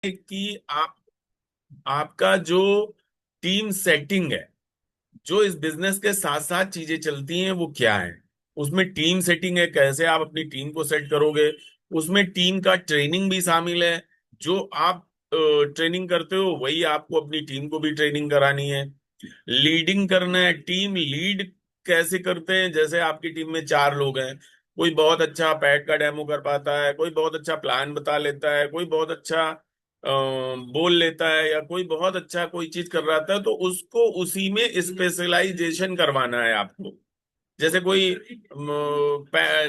कि आपका जो टीम सेटिंग है, जो इस बिजनेस के साथ साथ चीजें चलती हैं वो क्या है। उसमें टीम सेटिंग है, कैसे आप अपनी टीम को सेट करोगे। उसमें टीम का ट्रेनिंग भी शामिल है। जो आप ट्रेनिंग करते हो वही आपको अपनी टीम को भी ट्रेनिंग करानी है। लीडिंग करना है, टीम लीड कैसे करते हैं। जैसे आपकी टीम में चार लोग हैं, कोई बहुत अच्छा पैड का डेमो कर पाता है, कोई बहुत अच्छा प्लान बता लेता है, कोई बहुत अच्छा बोल लेता है, या कोई बहुत अच्छा कोई चीज कर रहा था, तो उसको उसी में स्पेशलाइजेशन करवाना है आपको। जैसे कोई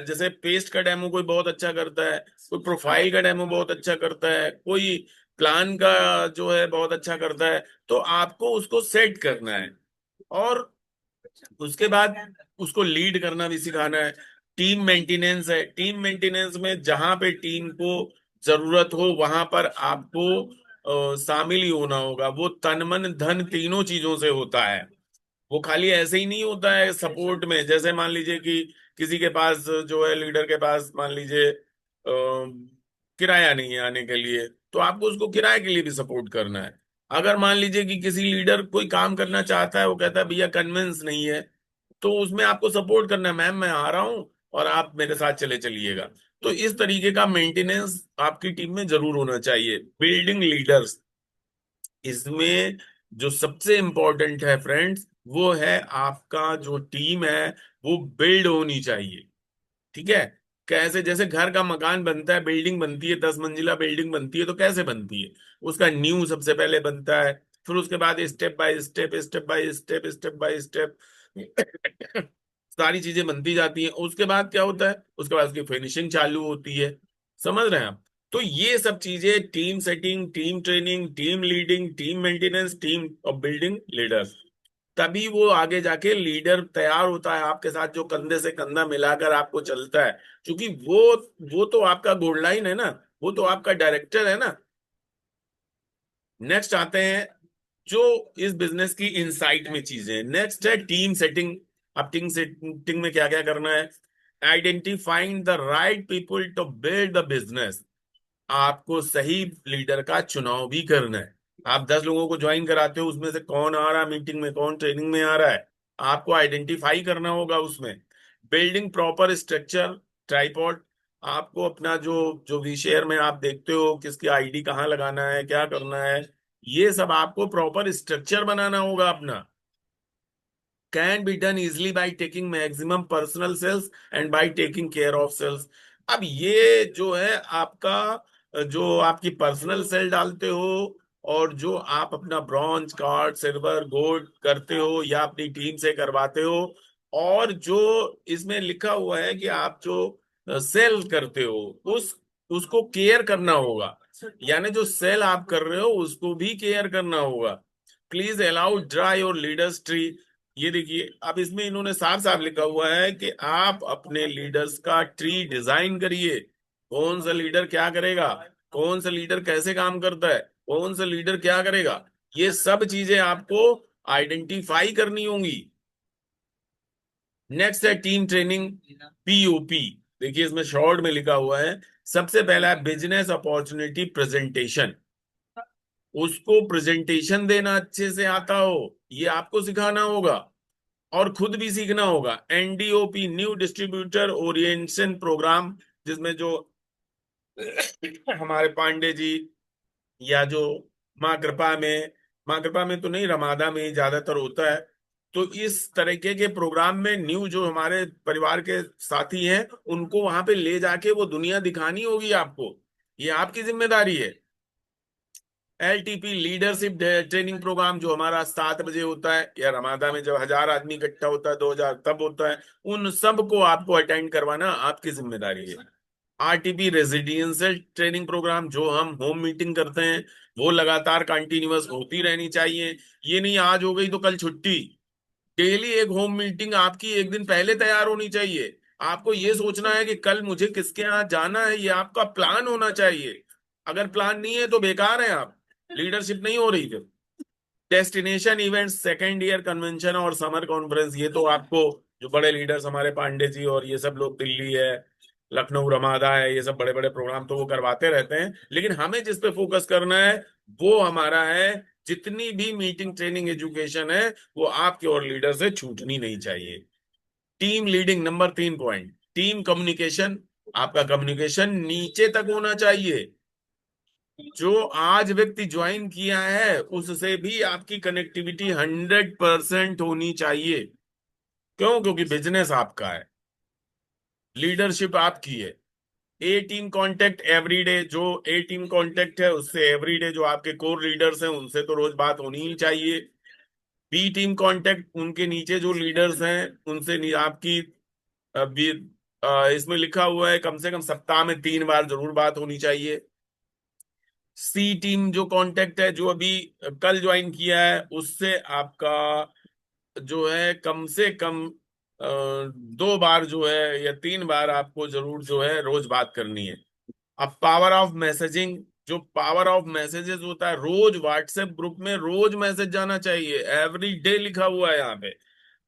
जैसे पेस्ट का डेमो कोई बहुत अच्छा करता है, कोई प्रोफाइल का डेमो बहुत अच्छा करता है, कोई प्लान का जो है बहुत अच्छा करता है। तो आपको उसको सेट करना है, और उसके बाद उसको लीड करना भी सिखाना है। टीम मेंटेनेंस है, टीम मेंटेनेंस में जहां पे टीम को जरूरत हो वहां पर आपको शामिल ही होना होगा। वो तन मन धन तीनों चीजों से होता है। वो खाली ऐसे ही नहीं होता है सपोर्ट में। जैसे मान लीजिए कि किसी के पास जो है, लीडर के पास मान लीजिए किराया नहीं है आने के लिए, तो आपको उसको किराए के लिए भी सपोर्ट करना है। अगर मान लीजिए कि किसी लीडर कोई काम करना चाहता है, वो कहता है भैया कन्विंस नहीं है, तो उसमें आपको सपोर्ट करना है, मैम मैं आ रहा हूं और आप मेरे साथ चले चलिएगा। तो इस तरीके का मेंटेनेंस आपकी टीम में जरूर होना चाहिए। बिल्डिंग लीडर्स, इसमें जो सबसे इंपॉर्टेंट है फ्रेंड्स, वो है आपका जो टीम है वो बिल्ड होनी चाहिए। ठीक है। कैसे, जैसे घर का मकान बनता है, बिल्डिंग बनती है, 10 मंजिला बिल्डिंग बनती है, तो कैसे बनती है। उसका नींव सबसे पहले बनता है, फिर उसके बाद step by step, step by step, step by step सारी चीजें बनती जाती हैं। उसके बाद क्या होता है, उसके बाद उसकी फिनिशिंग चालू होती है। समझ रहे हैं आप। तो ये सब चीजें, team setting, team training, team leading, team maintenance, team of building leaders, तभी वो आगे जाके लीडर तैयार होता है आपके साथ, जो कंधे से कंधा मिलाकर आपको चलता है। क्योंकि वो तो आपका गोल्ड लाइन है ना, वो तो आपका डायरेक्टर है ना। नेक्स्ट आते हैं जो इस बिजनेस की इनसाइट में चीजें। नेक्स्ट है टीम सेटिंग। अब टीम सेटिंग में क्या क्या करना है। Identifying the right people to build the business. आपको सही लीडर का चुनाव भी करना है। आप 10 लोगों को ज्वाइन कराते हो, उसमें से कौन आ रहा है मीटिंग में, कौन ट्रेनिंग में आ रहा है, आपको आइडेंटिफाई करना होगा उसमें। Building proper structure, tripod. आपको अपना जो जो भी शेयर में आप देखते हो किसकी आईडी कहाँ लगाना है, क्या करना है, ये सब आपको प्रॉपर स्ट्रक्चर बनाना होगा अपना। Can be done easily by taking maximum personal sales and by taking care of sales. अब ये जो है आपका, जो आपकी पर्सनल सेल डालते हो, और जो आप अपना ब्रॉन्ज कार्ड सिल्वर गोल्ड करते हो या अपनी टीम से करवाते हो, और जो इसमें लिखा हुआ है कि आप जो सेल करते हो, उस उसको केयर करना होगा। यानी जो सेल आप कर रहे हो उसको भी केयर करना होगा। प्लीज अलाउ ड्राई और लीडर्स ट्री। ये देखिए, अब इसमें इन्होंने साफ साफ लिखा हुआ है कि आप अपने लीडर्स का ट्री डिजाइन करिए। कौन सा लीडर क्या करेगा, कौन सा लीडर कैसे काम करता है, कौन सा लीडर क्या करेगा, ये सब चीजें आपको आइडेंटिफाई करनी होंगी। नेक्स्ट है टीम ट्रेनिंग, पीओपी। देखिए इसमें शॉर्ट में लिखा हुआ है, सबसे पहला है बिजनेस अपॉर्चुनिटी प्रेजेंटेशन। उसको प्रेजेंटेशन देना अच्छे से आता हो, ये आपको सिखाना होगा और खुद भी सीखना होगा। एनडीओपी, न्यू डिस्ट्रीब्यूटर ओरिएंटेशन प्रोग्राम, जिसमें जो हमारे पांडे जी, या जो माँ कृपा में, माँ कृपा में तो नहीं, रमादा में ही ज्यादातर होता है। तो इस तरीके के प्रोग्राम में न्यू जो हमारे परिवार के साथी हैं, उनको वहां पे ले जाके वो दुनिया दिखानी होगी आपको। ये आपकी जिम्मेदारी है। एलटीपी, लीडरशिप ट्रेनिंग प्रोग्राम, जो हमारा 7 बजे होता है, या रमादा में जब 1000 आदमी इकट्ठा होता है, 2000 तब होता है, उन सब को आपको अटेंड करवाना आपकी जिम्मेदारी है। आरटीपी, रेजिडेंशियल ट्रेनिंग प्रोग्राम, जो हम होम मीटिंग करते हैं, वो लगातार कंटिन्यूअस होती रहनी चाहिए। ये नहीं आज हो गई तो कल छुट्टी। डेली एक होम मीटिंग आपकी एक दिन पहले तैयार होनी चाहिए। आपको ये सोचना है कि कल मुझे किसके यहाँ जाना है, ये आपका प्लान होना चाहिए। अगर प्लान नहीं है तो बेकार है आप, लीडरशिप नहीं हो रही फिर। Destination events, second year convention और समर कॉन्फ्रेंस, ये तो आपको, जो बड़े लीडर्स हमारे पांडे जी और ये सब लोग, दिल्ली है, लखनऊ रमादा है, ये सब बड़े बड़े प्रोग्राम तो वो करवाते रहते हैं, लेकिन हमें जिस पे फोकस करना है वो हमारा है, जितनी भी मीटिंग ट्रेनिंग एजुकेशन है वो आपके और लीडर से छूटनी नहीं चाहिए। Team leading, number 3 point, team communication. आपका कम्युनिकेशन नीचे तक होना चाहिए। जो आज व्यक्ति ज्वाइन किया है उससे भी आपकी कनेक्टिविटी 100% होनी चाहिए। क्यों? क्योंकि बिजनेस आपका है, लीडरशिप आपकी है। ए टीम कांटेक्ट एवरीडे, जो ए टीम कांटेक्ट है उससे एवरीडे, जो आपके कोर लीडर्स हैं उनसे तो रोज बात होनी ही चाहिए। बी टीम कांटेक्ट, उनके नीचे जो लीडर्स हैं उनसे आपकी भी इसमें लिखा हुआ है कम से कम सप्ताह में 3 बार जरूर बात होनी चाहिए। सी टीम जो कांटेक्ट है, जो अभी कल ज्वाइन किया है, उससे आपका जो है कम से कम 2 बार जो है या 3 बार आपको जरूर जो है रोज बात करनी है। अब पावर ऑफ मैसेजिंग, जो पावर ऑफ मैसेजेस होता है, रोज व्हाट्सएप ग्रुप में रोज मैसेज जाना चाहिए, एवरी डे लिखा हुआ है यहाँ पे।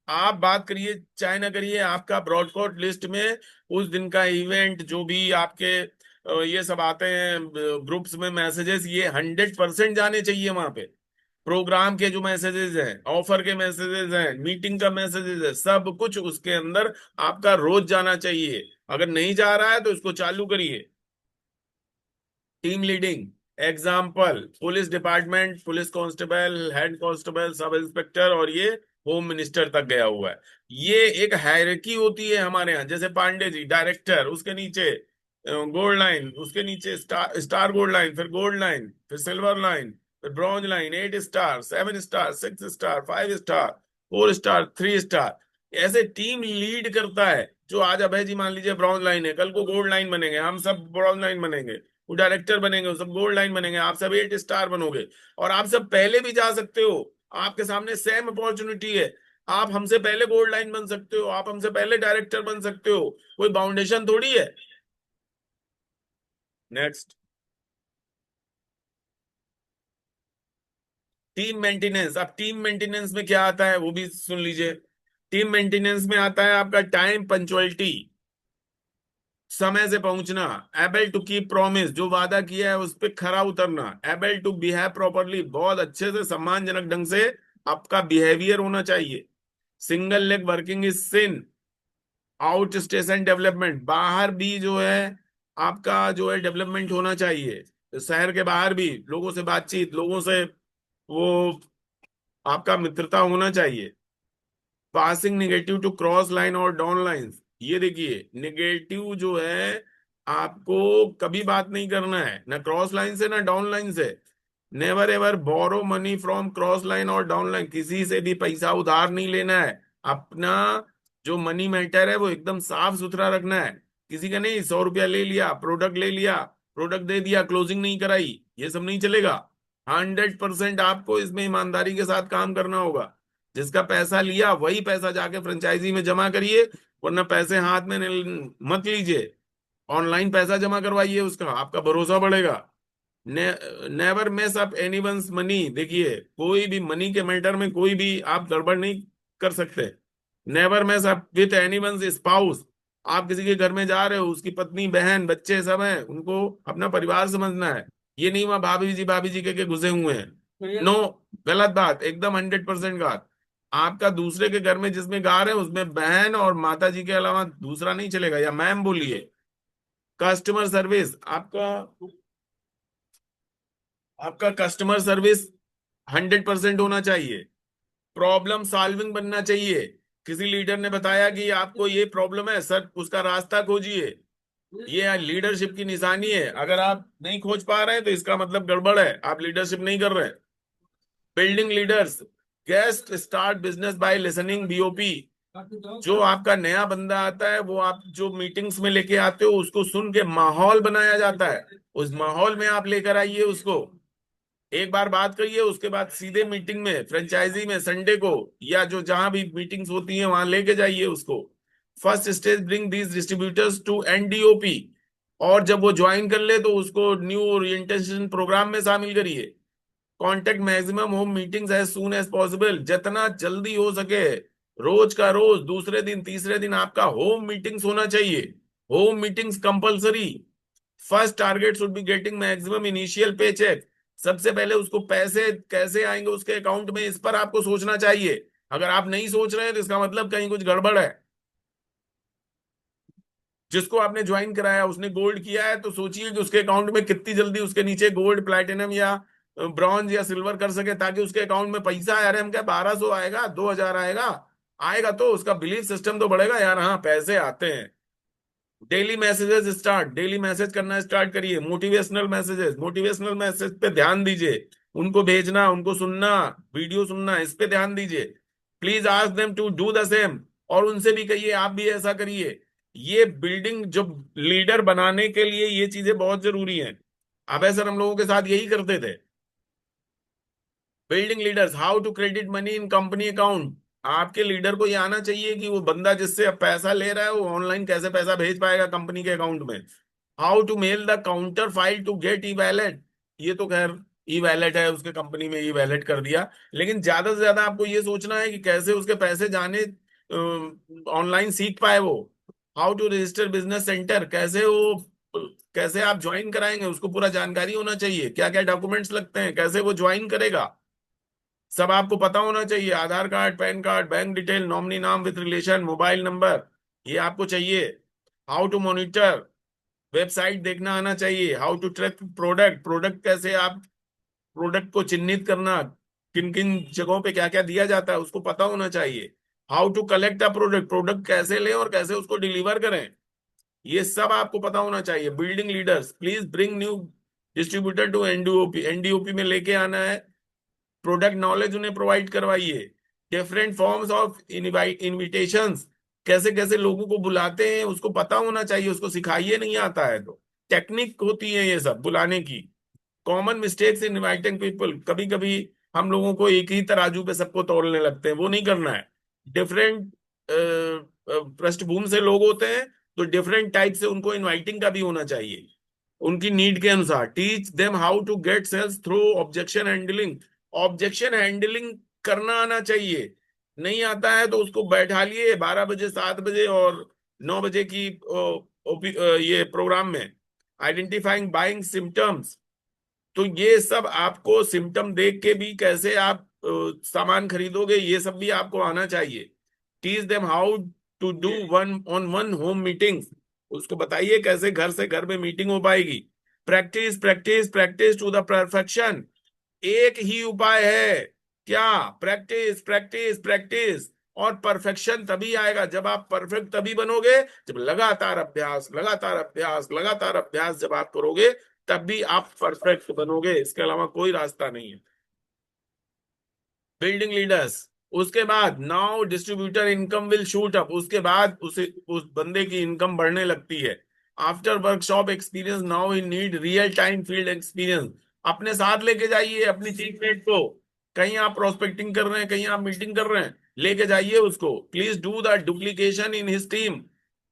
आप बात करिए चाहे ना करिए, आपका ब्रॉडकास्ट लिस्ट में उस दिन का इवेंट जो भी आपके ये सब आते हैं ग्रुप्स में मैसेजेस, ये 100% जाने चाहिए वहां पे। प्रोग्राम के जो मैसेजेस हैं, ऑफर के मैसेजेस हैं, मीटिंग का मैसेजेस है, सब कुछ उसके अंदर आपका रोज जाना चाहिए। अगर नहीं जा रहा है तो इसको चालू करिए। Team leading example, police department, police constable, head constable, sub inspector, और ये होम मिनिस्टर तक गया हुआ है। ये एक हायरार्की होती है हमारे यहाँ, जैसे पांडे जी डायरेक्टर, उसके नीचे गोल्ड लाइन, उसके नीचे स्टार, स्टार गोल्ड लाइन, फिर गोल्ड लाइन, फिर सिल्वर लाइन, फिर bronze line, 8 star, 7 star, 6 star, 5 star, 4 star, 3 star. ऐसे टीम लीड करता है। जो आज अभय जी मान लीजिए ब्रॉन्ज लाइन है, कल को गोल्ड लाइन बनेंगे, हम सब ब्रॉन्ज लाइन बनेंगे, वो डायरेक्टर बनेंगे, वो सब गोल्ड लाइन बनेंगे, आप सब 8 स्टार बनोगे। और आप सब पहले भी जा सकते हो, आपके सामने सेम अपॉर्चुनिटी है। आप हमसे पहले गोल्ड लाइन बन सकते हो, आप हमसे पहले डायरेक्टर बन सकते हो, कोई बाउंडेशन थोड़ी है। Next, team maintenance. अब टीम मेंटेनेंस में क्या आता है वो भी सुन लीजिए। टीम मेंटेनेंस में आता है आपका टाइम पंचुअलिटी, समय से पहुंचना, एबल टू कीप प्रॉमिस, जो वादा किया है उस पर खरा उतरना, एबल टू बिहेव प्रॉपरली, बहुत अच्छे से सम्मानजनक ढंग से आपका बिहेवियर होना चाहिए। Single leg working is sin. Outstation development, बाहर भी जो है आपका जो है डेवलपमेंट होना चाहिए, शहर के बाहर भी लोगों से बातचीत, लोगों से वो आपका मित्रता होना चाहिए। Passing negative to cross line और डाउन लाइन, ये देखिए निगेटिव जो है आपको कभी बात नहीं करना है, ना क्रॉस लाइन से ना डाउन लाइन से। Never ever borrow money from cross line और डाउन लाइन, किसी से भी पैसा उधार नहीं लेना है। अपना जो मनी मैटर है वो एकदम साफ सुथरा रखना है। किसी का नहीं 100 रुपया ले लिया, प्रोडक्ट ले लिया, प्रोडक्ट दे दिया, क्लोजिंग नहीं कराई, ये सब नहीं चलेगा। 100% आपको इसमें ईमानदारी के साथ काम करना होगा। जिसका पैसा लिया वही पैसा जाके फ्रेंचाइजी में जमा करिए, वरना पैसे हाथ में मत लीजिए। ऑनलाइन पैसा जमा करवाइए, उसका आपका भरोसा बढ़ेगा। Never mess up anyone's money, देखिए कोई भी मनी के मैटर में कोई भी आप गड़बड़ नहीं कर सकते। Never mess up with anyone's spouse, आप किसी के घर में जा रहे हो, उसकी पत्नी बहन बच्चे सब हैं, उनको अपना परिवार समझना है। ये नहीं वहां भाभी जी के घुसे हुए हैं, नो, गलत बात, एकदम 100% गलत। आपका दूसरे के घर में जिसमें गा रहे हैं उसमें बहन और माता जी के अलावा दूसरा नहीं चलेगा, या मैम बोलिए। कस्टमर सर्विस, आपका आपका कस्टमर सर्विस 100% होना चाहिए। प्रॉब्लम सॉल्विंग बनना चाहिए। किसी लीडर ने बताया कि आपको ये प्रॉब्लम है सर, उसका रास्ता खोजिए। ये लीडरशिप की निशानी है। अगर आप नहीं खोज पा रहे हैं तो इसका मतलब गड़बड़ है, आप लीडरशिप नहीं कर रहे हैं। Building leaders, guest start business by listening, BOP. जो आपका नया बंदा आता है वो आप जो मीटिंग्स में लेके आते हो उसको सुन के माहौल बनाया जाता है, उस माहौल में आप लेकर आइए उसको। एक बार बात करिए, उसके बाद सीधे मीटिंग में, फ्रेंचाइजी में संडे को, या जो जहां भी मीटिंग्स होती हैं वहां लेके जाइए उसको। First stage, bring these distributors to NDOP, और जब वो ज्वाइन कर ले तो उसको न्यू ओरिएंटेशन प्रोग्राम में शामिल करिए। Contact maximum home meetings as soon as possible, जितना जल्दी हो सके, रोज का रोज, दूसरे दिन तीसरे दिन आपका होम मीटिंग्स होना चाहिए। Home meetings compulsory. First target should be getting maximum initial पे चेक। सबसे पहले उसको पैसे कैसे आएंगे उसके अकाउंट में, इस पर आपको सोचना चाहिए। अगर आप नहीं सोच रहे हैं तो इसका मतलब कहीं कुछ गड़बड़ है। जिसको आपने ज्वाइन कराया उसने गोल्ड किया है, तो सोचिए कि उसके अकाउंट में कितनी जल्दी उसके नीचे गोल्ड, प्लैटिनम या ब्रॉन्ज या सिल्वर कर सके, ताकि उसके अकाउंट में पैसा आया। अरे हम क्या 1200 आएगा, 2000 आएगा, आएगा तो उसका बिलीफ सिस्टम तो बढ़ेगा यार, हाँ पैसे आते हैं। Daily messages start, daily message करना स्टार्ट करिए। मोटिवेशनल मैसेजेस, मोटिवेशनल मैसेज पे ध्यान दीजिए। उनको भेजना, उनको सुनना, वीडियो सुनना, इस पे ध्यान दीजिए। Please ask them to do the same. और उनसे भी कहिए आप भी ऐसा करिए। ये बिल्डिंग जो लीडर बनाने के लिए ये चीजें बहुत जरूरी हैं। अबे सर हम लोगों के साथ यही करते थे। Building leaders, how to credit money in company account. आपके लीडर को ये आना चाहिए कि वो बंदा जिससे अब पैसा ले रहा है वो ऑनलाइन कैसे पैसा भेज पाएगा कंपनी के अकाउंट में। How to mail the counter file to get e wallet. ये तो खैर ई वैलेट है, उसके कंपनी में ई वैलेट कर दिया। लेकिन ज्यादा से ज्यादा आपको ये सोचना है कि कैसे उसके पैसे जाने ऑनलाइन सीख पाए वो। How to register business centre, कैसे वो, कैसे आप ज्वाइन कराएंगे उसको पूरा जानकारी होना चाहिए। क्या क्या डॉक्यूमेंट्स लगते हैं, कैसे वो ज्वाइन करेगा, सब आपको पता होना चाहिए। Aadhaar card, PAN card, bank detail, nominee नाम विथ रिलेशन, मोबाइल नंबर, ये आपको चाहिए। हाउ टू मॉनिटर, वेबसाइट देखना आना चाहिए। How to track product, product कैसे आप प्रोडक्ट को चिन्हित करना, किन किन जगहों पे क्या क्या दिया जाता है उसको पता होना चाहिए। How to collect a product, product कैसे लें और कैसे उसको डिलीवर करें, ये सब आपको पता होना चाहिए। Building leaders, please bring new distributor to NDOP, NDOP में लेके आना है। प्रोडक्ट नॉलेज उन्हें प्रोवाइड करवाइए। डिफरेंट फॉर्म्स ऑफ इनविटेशंस, कैसे कैसे लोगों को बुलाते हैं उसको पता होना चाहिए, उसको सिखाइए नहीं आता है तो। टेक्निक होती है ये सब बुलाने की। Common mistakes in inviting people, कभी कभी हम लोगों को एक ही तराजू पे सबको तोलने लगते हैं, वो नहीं करना है। डिफरेंट पृष्ठभूमि से लोग होते हैं, तो डिफरेंट टाइप से उनको इनवाइटिंग का भी होना चाहिए उनकी नीड के अनुसार। Teach them how to get sales through objection handling. Objection handling करना आना चाहिए। नहीं आता है तो उसको बैठा लिए 12 बजे, 7 बजे और 9 बजे की ये प्रोग्राम में, आइडेंटिफाइंग बाइंग सिम्टम्स। तो ये सब आपको सिम्टम देख के भी कैसे आप सामान खरीदोगे ये सब भी आपको आना चाहिए। Teach them how to do one on one home meetings, उसको बताइए कैसे घर से घर में मीटिंग हो पाएगी। Practice practice practice to the perfection, एक ही उपाय है। क्या? Practice practice practice. और परफेक्शन तभी आएगा जब आप परफेक्ट तभी बनोगे, जब लगातार अभ्यास, लगातार अभ्यास, लगातार अभ्यास जब आप करोगे तब भी आप परफेक्ट बनोगे, इसके अलावा कोई रास्ता नहीं है। बिल्डिंग लीडर्स, उसके बाद now distributor income will shoot up, उसके बाद उसे उस बंदे की इनकम बढ़ने लगती है। After workshop experience now in need real time field experience. अपने साथ लेके जाइए अपनी टीममेट को। कहीं आप प्रोस्पेक्टिंग कर रहे हैं, कहीं आप मीटिंग कर रहे हैं, लेके जाइए उसको। Please do the duplication in his team.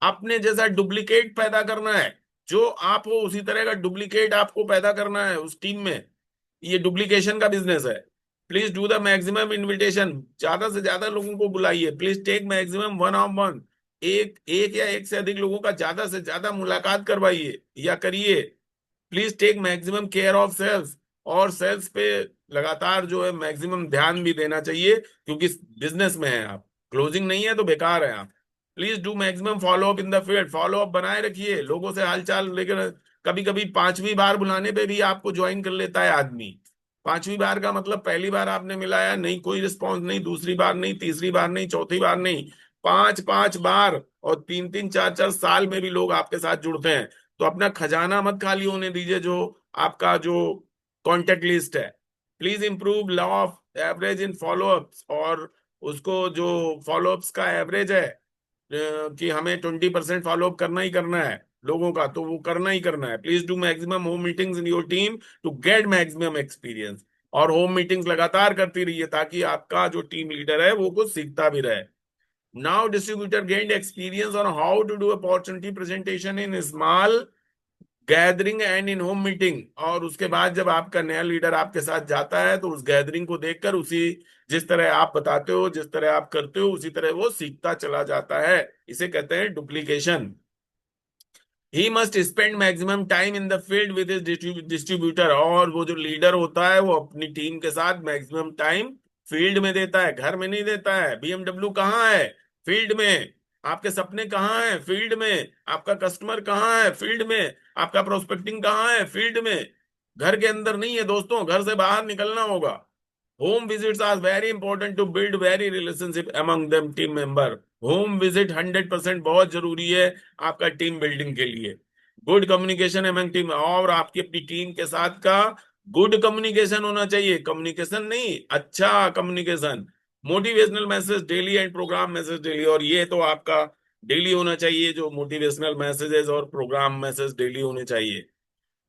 अपने जैसा डुप्लीकेट पैदा करना है। जो आप हो उसी तरह का डुप्लीकेट आपको पैदा करना है उस टीम में। ये डुप्लीकेशन का बिजनेस है। Please do the maximum invitation, ज्यादा से ज्यादा लोगों को बुलाइए। Please take maximum one on one, एक एक या एक से अधिक लोगों का ज्यादा से ज्यादा मुलाकात करवाइए या करिए। Please take maximum care of sales, और सेल्स पे लगातार जो है मैक्सिमम ध्यान भी देना चाहिए, क्योंकि बिजनेस में है आप, क्लोजिंग नहीं है तो बेकार है आप। Please do maximum follow up in the field, follow up बनाए रखिए लोगों से हालचाल लेकर। कभी कभी 5वीं बार बुलाने पे भी आपको ज्वाइन कर लेता है आदमी। 5वीं बार का मतलब पहली बार आपने मिलाया नहीं, कोई रिस्पॉन्स नहीं, दूसरी बार नहीं, तीसरी बार नहीं, चौथी बार नहीं, 5 5 बार और 3 3 4 4 साल में भी लोग आपके साथ जुड़ते हैं। तो अपना खजाना मत खाली होने दीजिए, जो आपका जो कॉन्टेक्ट लिस्ट है। Please improve law of average in follow-ups, और उसको जो फॉलोअप्स का एवरेज है कि हमें 20% फॉलोअप करना ही करना है लोगों का, तो वो करना ही करना है। Please do maximum home meetings in your team to get maximum experience. और होम मीटिंग्स लगातार करती रहिए ताकि आपका जो टीम लीडर है वो कुछ सीखता भी रहे। Now distributor gained experience on how to do opportunity presentation in small gathering and in home meeting. और उसके बाद जब आपका नया लीडर आपके साथ जाता है तो उस गैदरिंग को देखकर उसी, जिस तरह आप बताते हो, जिस तरह आप करते हो, उसी तरह वो सीखता चला जाता है। इसे कहते हैं duplication. He must spend maximum time in the field with his distributor, और वो जो लीडर होता है वो अपनी टीम के साथ मैक्सिमम टाइम फील्ड में देता है, घर में नहीं देता है। बीएमडब्ल्यू कहाँ है? फील्ड में। आपके सपने कहाँ हैं? फील्ड में। आपका कस्टमर कहाँ है? फील्ड में। आपका प्रोस्पेक्टिंग कहाँ है? फील्ड में। घर के अंदर नहीं है दोस्तों, घर से बाहर निकलना होगा। Home visits are very important to build very relationship among them team member. Home visit 100% बहुत जरूरी है आपका टीम बिल्डिंग के लिए। गुड कम्युनिकेशन अमंग टीम, और आपकी अपनी टीम के साथ का गुड कम्युनिकेशन होना चाहिए। कम्युनिकेशन नहीं, अच्छा communication. Motivational message daily and program message daily, और ये तो आपका डेली होना चाहिए, जो मोटिवेशनल मैसेजेस और प्रोग्राम मैसेज डेली होने चाहिए।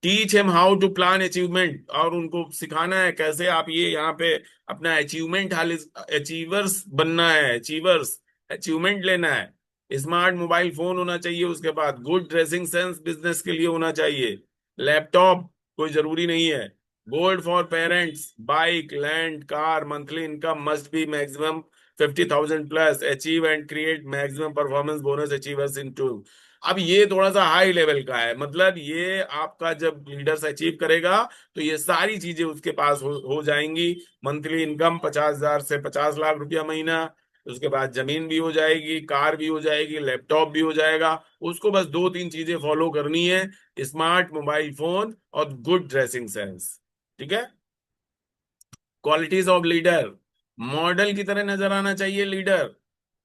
Teach him how to plan achievement, और उनको सिखाना है कैसे आप ये यहाँ पे अपना अचीवमेंट, हाल अचीवर्स बनना है, अचीवर्स, अचीवमेंट लेना है। स्मार्ट मोबाइल फोन होना चाहिए, उसके बाद गुड ड्रेसिंग सेंस बिजनेस के लिए होना चाहिए। लैपटॉप कोई जरूरी नहीं है। Gold for parents, bike, land, car, monthly income must be maximum 50,000 plus, achieve and create maximum performance bonus achievers in. अब ये थोड़ा सा हाई लेवल का है, मतलब ये आपका जब लीडर्स अचीव करेगा तो ये सारी चीजें उसके पास हो जाएंगी। मंथली इनकम 50,000 से 50 लाख रुपया महीना, उसके बाद जमीन भी हो जाएगी, कार भी हो जाएगी, लैपटॉप भी हो जाएगा। उसको बस दो तीन चीजें फॉलो करनी है, स्मार्ट मोबाइल फोन और गुड ड्रेसिंग सेंस। ठीक है। क्वालिटीज ऑफ लीडर, मॉडल की तरह नजर आना चाहिए लीडर।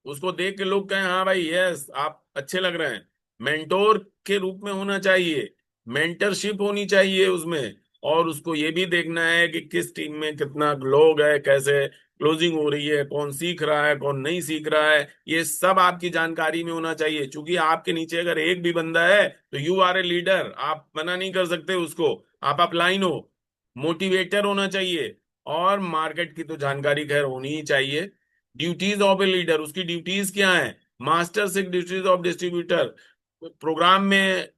उसको देख के लोग कहें हाँ भाई यस आप अच्छे लग रहे हैं। मेंटोर के रूप में होना चाहिए, मेंटरशिप होनी चाहिए उसमें। और उसको ये भी देखना है कि किस टीम में कितना लोग है, कैसे क्लोजिंग हो रही है, कौन सीख रहा है, कौन नहीं सीख रहा है, ये सब आपकी जानकारी में होना चाहिए। क्योंकि आपके नीचे अगर एक भी बंदा है तो यू आर ए लीडर, आप मना नहीं कर सकते उसको। आप अपलाइन हो, मोटिवेटर होना चाहिए, और मार्केट की तो जानकारी खैर होनी ही चाहिए। ड्यूटीज ऑफ ए लीडर, उसकी ड्यूटीज क्या है? Master six duties of distributor, program में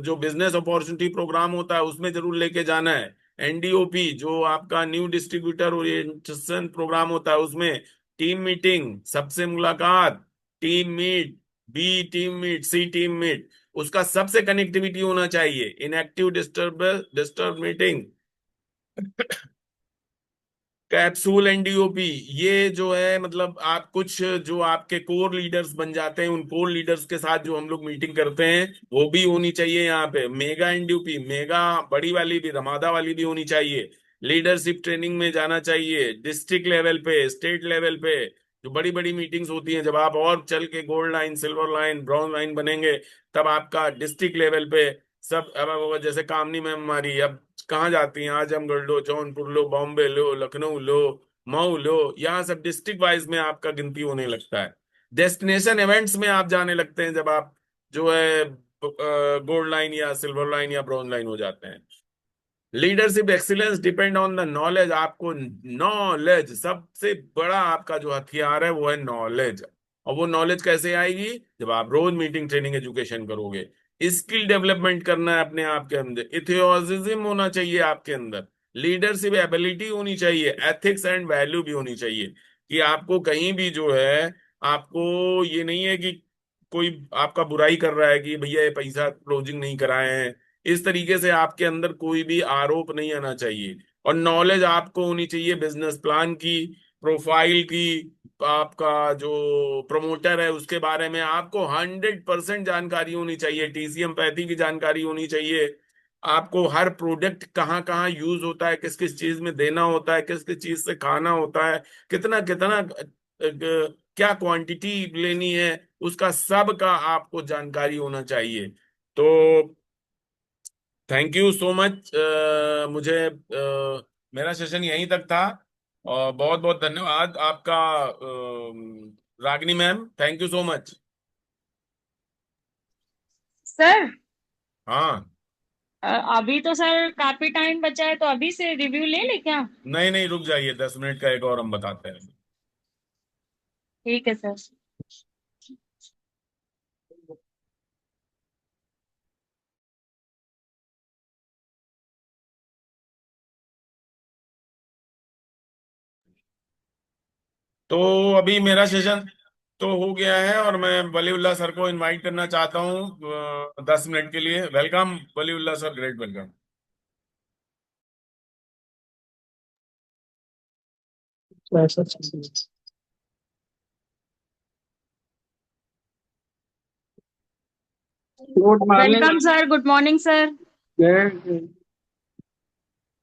जो बिजनेस अपॉर्चुनिटी प्रोग्राम होता है उसमें जरूर लेके जाना है। एनडीओपी जो आपका न्यू डिस्ट्रीब्यूटर ओरिएंटेशन प्रोग्राम होता है उसमें टीम मीटिंग, सबसे मुलाकात, team meet, B team meet, C team meet, उसका सबसे कनेक्टिविटी होना चाहिए। Inactive disturb meeting, capsule NDOP, ये जो है मतलब आप कुछ जो आपके कोर लीडर्स बन जाते हैं उन कोर लीडर्स के साथ जो हम लोग मीटिंग करते हैं वो भी होनी चाहिए यहाँ पे। मेगा एनडीओपी, मेगा बड़ी वाली भी, रमादा वाली भी होनी चाहिए। लीडरशिप ट्रेनिंग में जाना चाहिए, डिस्ट्रिक्ट लेवल पे, स्टेट लेवल पे, जो बड़ी बड़ी मीटिंग्स होती हैं, जब आप और चल के gold line, silver line, bronze line बनेंगे तब आपका डिस्ट्रिक्ट लेवल पे सब, अब जैसे कामनी में हमारी अब कहाँ जाती हैं, आजमगढ़ लो, जौनपुर लो, बॉम्बे लो, लखनऊ लो, मऊ लो, यहाँ सब डिस्ट्रिक्ट वाइज में आपका गिनती होने लगता है। डेस्टिनेशन इवेंट्स में आप जाने लगते हैं जब आप जो है गोल्ड लाइन या सिल्वर लाइन या ब्रॉन्ज लाइन हो जाते हैं। Leadership excellence depend on the knowledge, आपको नॉलेज सबसे बड़ा आपका जो हथियार है वो है नॉलेज। और वो नॉलेज कैसे आएगी? जब आप रोज मीटिंग, ट्रेनिंग, एजुकेशन करोगे। स्किल डेवलपमेंट करना है अपने आप के अंदर, इथियोसिज्म होना चाहिए आपके अंदर, लीडरशिप एबिलिटी होनी चाहिए, एथिक्स एंड वैल्यू भी होनी चाहिए। कि आपको कहीं भी जो है, आपको ये नहीं है कि कोई आपका बुराई कर रहा है कि भैया ये पैसा क्लोजिंग नहीं कराए हैं, इस तरीके से आपके अंदर कोई भी आरोप नहीं आना चाहिए। और नॉलेज आपको होनी चाहिए बिजनेस प्लान की, प्रोफाइल की, आपका जो प्रमोटर है उसके बारे में आपको 100% जानकारी होनी चाहिए, टीसीएम पैथी की जानकारी होनी चाहिए। आपको हर प्रोडक्ट कहाँ कहाँ यूज होता है, किस किस चीज में देना होता है, किस किस चीज से खाना होता है, कितना कितना क्या क्वांटिटी लेनी है, उसका सब का आपको जानकारी होना चाहिए। तो थैंक यू सो मच। मुझे मेरा सेशन यहीं तक था, और बहुत बहुत धन्यवाद आपका Ragini ma'am, thank you so much. Sir, हाँ। अभी तो सर काफी टाइम बचा है, तो अभी से रिव्यू ले ले क्या? नहीं नहीं, रुक जाइए, 10 मिनट का एक और हम बताते हैं। ठीक है सर। तो अभी मेरा सेशन तो हो गया है, और मैं वलीउल्लाह सर को इनवाइट करना चाहता हूँ 10 मिनट के लिए। Welcome Waliullah sir, great welcome. ऐसा चीज़ good morning. Welcome sir, good morning sir.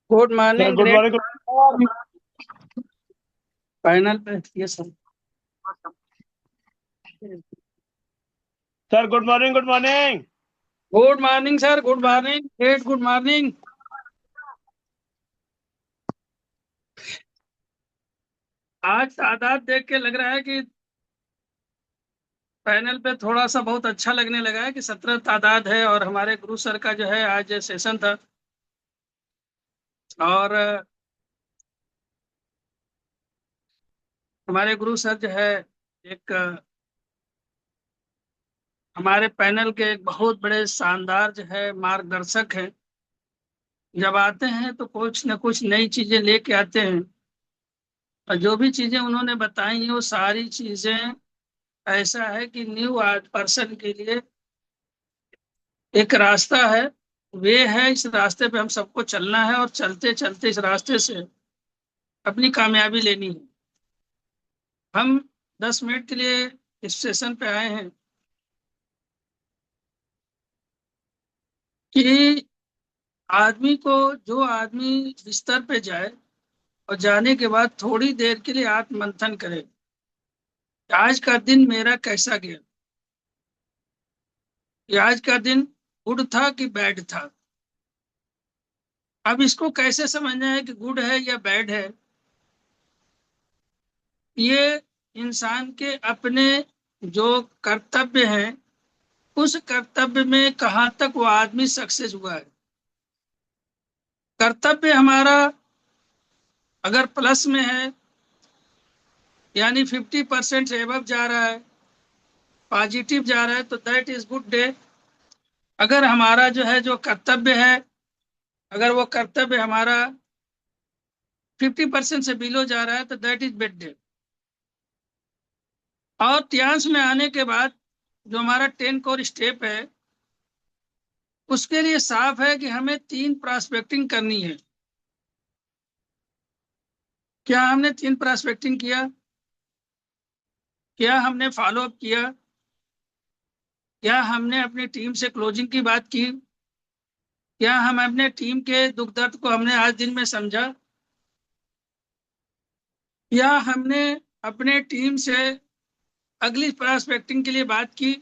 Good sir morning, good great morning. Final पे ये सब। Sir good morning, good morning. Good morning sir, good morning, great good morning. आज तादाद देख के लग रहा है कि पैनल पे थोड़ा सा बहुत अच्छा लगने लगा है कि 17 तादाद है, और हमारे गुरु सर का जो है आज सेशन था। और हमारे गुरु सर जो है एक हमारे पैनल के एक बहुत बड़े शानदार जो है मार्गदर्शक हैं। जब आते हैं तो कुछ न कुछ नई चीजें लेके आते हैं, और जो भी चीजें उन्होंने बताई हैं वो सारी चीजें ऐसा है कि न्यू आर्ट पर्सन के लिए एक रास्ता है, वे है। इस रास्ते पे हम सबको चलना है, और चलते चलते इस रास्ते से अपनी कामयाबी लेनी है। हम 10 मिनट के लिए इस स्टेशन पे आए हैं कि आदमी को, जो आदमी बिस्तर पे जाए और जाने के बाद थोड़ी देर के लिए आत्ममंथन करे कि आज का दिन मेरा कैसा गया, कि आज का दिन गुड था कि बैड था। अब इसको कैसे समझना है कि गुड है या बैड है, ये इंसान के अपने जो कर्तव्य हैं, उस कर्तव्य में कहाँ तक वो आदमी सक्सेस हुआ है। कर्तव्य हमारा अगर प्लस में है, यानी 50% से एबव जा रहा है, पॉजिटिव जा रहा है, तो दैट इज गुड डे। अगर हमारा जो है जो कर्तव्य है, अगर वो कर्तव्य हमारा 50% से बिलो जा रहा है, तो दैट इज बैड डे। और त्यांश में आने के बाद जो हमारा 10 कोर स्टेप है, उसके लिए साफ है कि हमें 3 प्रॉस्पेक्टिंग करनी है। क्या हमने 3 प्रॉस्पेक्टिंग किया? क्या हमने फॉलो अप किया? क्या हमने अपनी टीम से क्लोजिंग की बात की? क्या हम अपने टीम के दुख दर्द को हमने आज दिन में समझा? या हमने अपने टीम से अगली प्रॉस्पेक्टिंग के लिए बात की?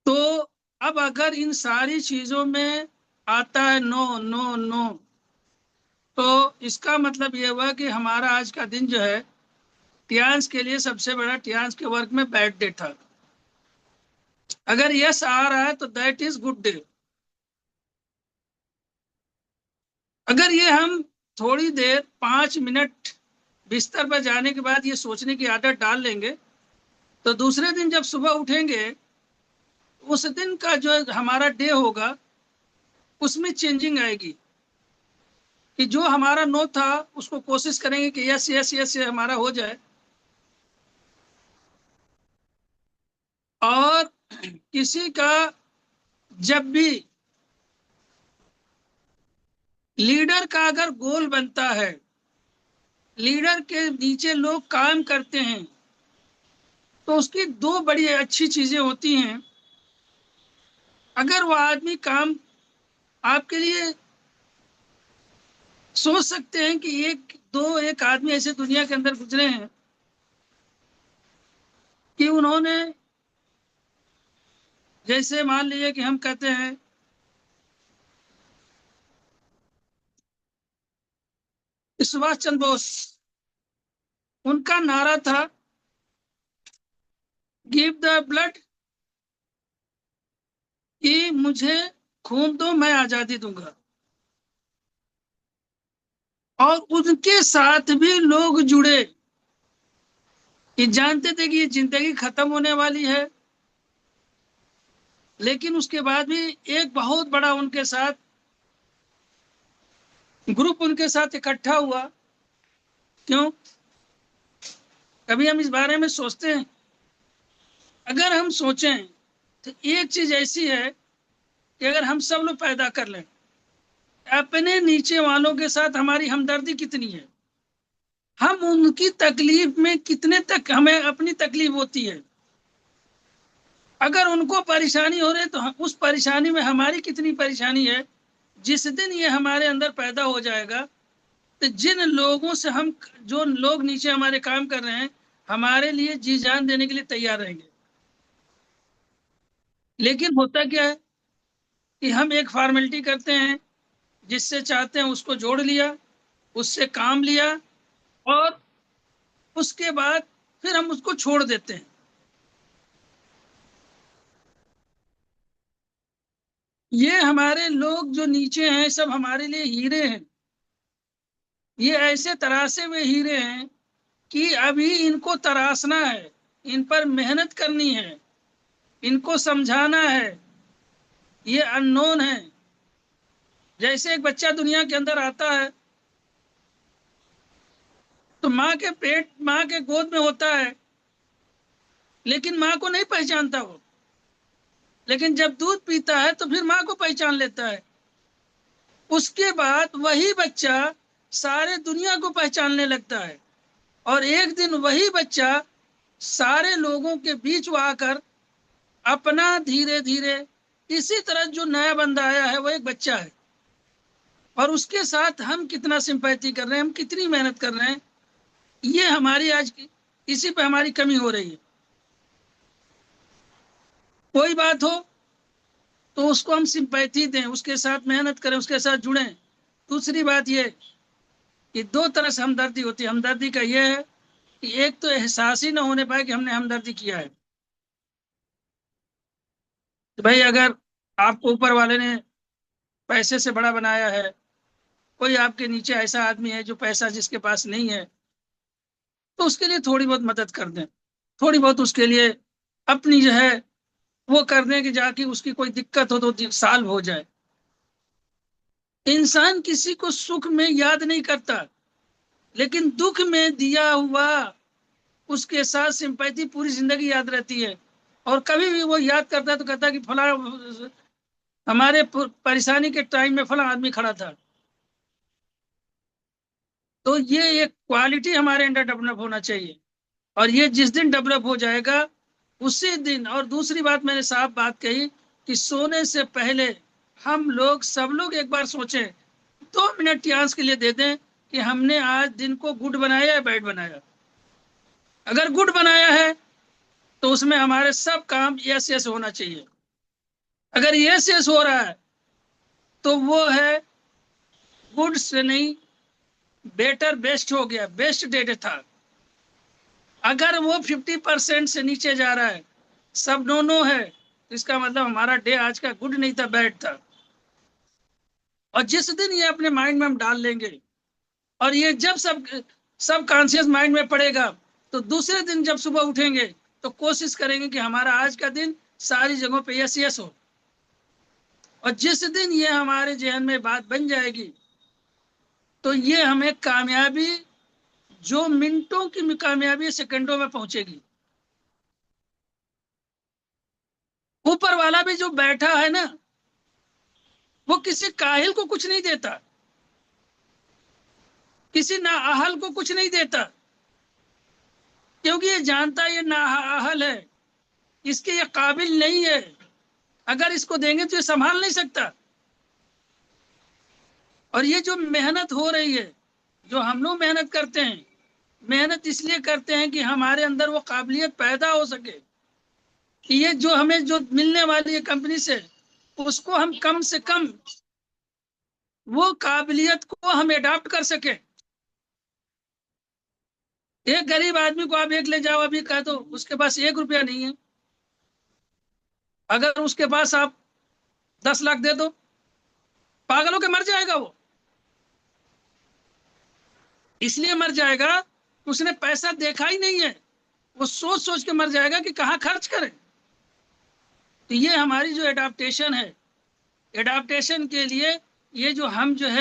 तो अब अगर इन सारी चीजों में आता है नो नो नो, तो इसका मतलब ये हुआ कि हमारा आज का दिन जो है टियांस के लिए सबसे बड़ा, टियांस के वर्क में बैड डे था। अगर यस आ रहा है तो दैट इज गुड डे। अगर ये हम थोड़ी देर 5 मिनट बिस्तर पर जाने के बाद ये सोचने की आदत डाल लेंगे, तो दूसरे दिन जब सुबह उठेंगे, उस दिन का जो हमारा डे होगा उसमें चेंजिंग आएगी। कि जो हमारा नो था उसको कोशिश करेंगे कि यस यस यस ये हमारा हो जाए। और किसी का जब भी लीडर का अगर गोल बनता है, लीडर के नीचे लोग काम करते हैं, तो उसकी 2 बड़ी अच्छी चीजें होती हैं। अगर वो आदमी काम आपके लिए सोच सकते हैं कि एक आदमी ऐसे दुनिया के अंदर गुजरे हैं कि उन्होंने, जैसे मान लीजिए कि हम कहते हैं सुभाष चंद्र बोस, उनका नारा था गिव द ब्लड, कि मुझे खून दो मैं आजादी दूंगा। और उनके साथ भी लोग जुड़े कि जानते थे कि ये जिंदगी खत्म होने वाली है, लेकिन उसके बाद भी एक बहुत बड़ा उनके साथ ग्रुप उनके साथ इकट्ठा हुआ क्यों? कभी हम इस बारे में सोचते हैं? अगर हम सोचें तो एक चीज ऐसी है कि अगर हम सब लोग पैदा कर लें, अपने नीचे वालों के साथ हमारी हमदर्दी कितनी है, हम उनकी तकलीफ में कितने तक हमें अपनी तकलीफ होती है, अगर उनको परेशानी हो रही है तो उस परेशानी में हमारी कितनी परेशानी है। जिस दिन ये हमारे अंदर पैदा हो जाएगा तो जिन लोगों से हम, जो लोग नीचे हमारे काम कर रहे हैं, हमारे लिए जी जान देने के लिए तैयार रहेंगे। लेकिन होता क्या है कि हम एक फॉर्मेलिटी करते हैं, जिससे चाहते हैं उसको जोड़ लिया, उससे काम लिया, और उसके बाद फिर हम उसको छोड़ देते हैं। ये हमारे लोग जो नीचे हैं सब हमारे लिए हीरे हैं। ये ऐसे तरासे हुए हीरे हैं कि अभी इनको तराशना है, इन पर मेहनत करनी है, इनको समझाना है। ये अननोन है। जैसे एक बच्चा दुनिया के अंदर आता है तो माँ के गोद में होता है, लेकिन माँ को नहीं पहचानता वो। लेकिन जब दूध पीता है तो फिर माँ को पहचान लेता है। उसके बाद वही बच्चा सारे दुनिया को पहचानने लगता है, और एक दिन वही बच्चा सारे लोगों के बीच वो आकर अपना धीरे धीरे, इसी तरह जो नया बंदा आया है वो एक बच्चा है, और उसके साथ हम कितना सिंपैथी कर रहे हैं, हम कितनी मेहनत कर रहे हैं, ये हमारी आज की, इसी पे हमारी कमी हो रही है। कोई बात हो तो उसको हम सिंपैथी दें, उसके साथ मेहनत करें, उसके साथ जुड़ें। दूसरी बात ये कि दो तरह से हमदर्दी होती है। हमदर्दी का ये है कि एक तो एहसास ही ना होने पाए कि हमने हमदर्दी किया है। तो भाई अगर आपको ऊपर वाले ने पैसे से बड़ा बनाया है, कोई आपके नीचे ऐसा आदमी है जो पैसा जिसके पास नहीं है, तो उसके लिए थोड़ी बहुत मदद कर दें, थोड़ी बहुत उसके लिए अपनी जो है वो कर दें कि जाके उसकी कोई दिक्कत हो तो सॉल्व हो जाए। इंसान किसी को सुख में याद नहीं करता, लेकिन दुख में दिया हुआ उसके साथ सिंपैथी पूरी जिंदगी याद रहती है। और कभी भी वो याद करता है तो कहता है कि फला हमारे परेशानी के टाइम में फला आदमी खड़ा था। तो ये एक क्वालिटी हमारे अंदर डेवलप होना चाहिए, और ये जिस दिन डेवलप हो जाएगा उसी दिन। और दूसरी बात मैंने साफ बात कही कि सोने से पहले हम लोग सब लोग एक बार सोचें, 2 मिनट चांस के लिए दे दें कि हमने आज दिन को गुड बनाया या बैड बनाया। अगर गुड बनाया है तो उसमें हमारे सब काम यस यस होना चाहिए। अगर यस यस हो रहा है तो वो है गुड से नहीं, बेटर बेस्ट हो गया, बेस्ट डे था। अगर वो 50% से नीचे जा रहा है, सब नो नो है, तो इसका मतलब हमारा डे आज का गुड नहीं था, बैड था। और जिस दिन ये अपने माइंड में हम डाल लेंगे, और ये जब सब कॉन्शियस माइंड में पड़ेगा, तो दूसरे दिन जब सुबह उठेंगे तो कोशिश करेंगे कि हमारा आज का दिन सारी जगहों पे यस यस हो। और जिस दिन ये हमारे जहन में बात बन जाएगी तो ये हमें कामयाबी, जो मिनटों की कामयाबी सेकंडों में पहुंचेगी। ऊपर वाला भी जो बैठा है ना, वो किसी काहिल को कुछ नहीं देता, किसी नाअहल को कुछ नहीं देता, क्योंकि ये जानता है ये नाअहल है, इसके ये काबिल नहीं है। अगर इसको देंगे तो ये संभाल नहीं सकता। और ये जो मेहनत हो रही है, जो हम लोग मेहनत करते हैं, मेहनत इसलिए करते हैं कि हमारे अंदर वो काबिलियत पैदा हो सके कि ये जो हमें जो मिलने वाली है कंपनी से, उसको हम कम से कम वो काबिलियत को हम अडॉप्ट कर सके। एक गरीब आदमी को आप एक ले जाओ, अभी कह दो उसके पास 1 रुपया नहीं है, अगर उसके पास आप 10 लाख दे दो, पागल होकर मर जाएगा वो। इसलिए मर जाएगा, उसने पैसा देखा ही नहीं है, वो सोच सोच के मर जाएगा कि कहाँ खर्च करें। तो ये हमारी जो एडाप्टेशन है, एडाप्टेशन के लिए ये जो हम जो है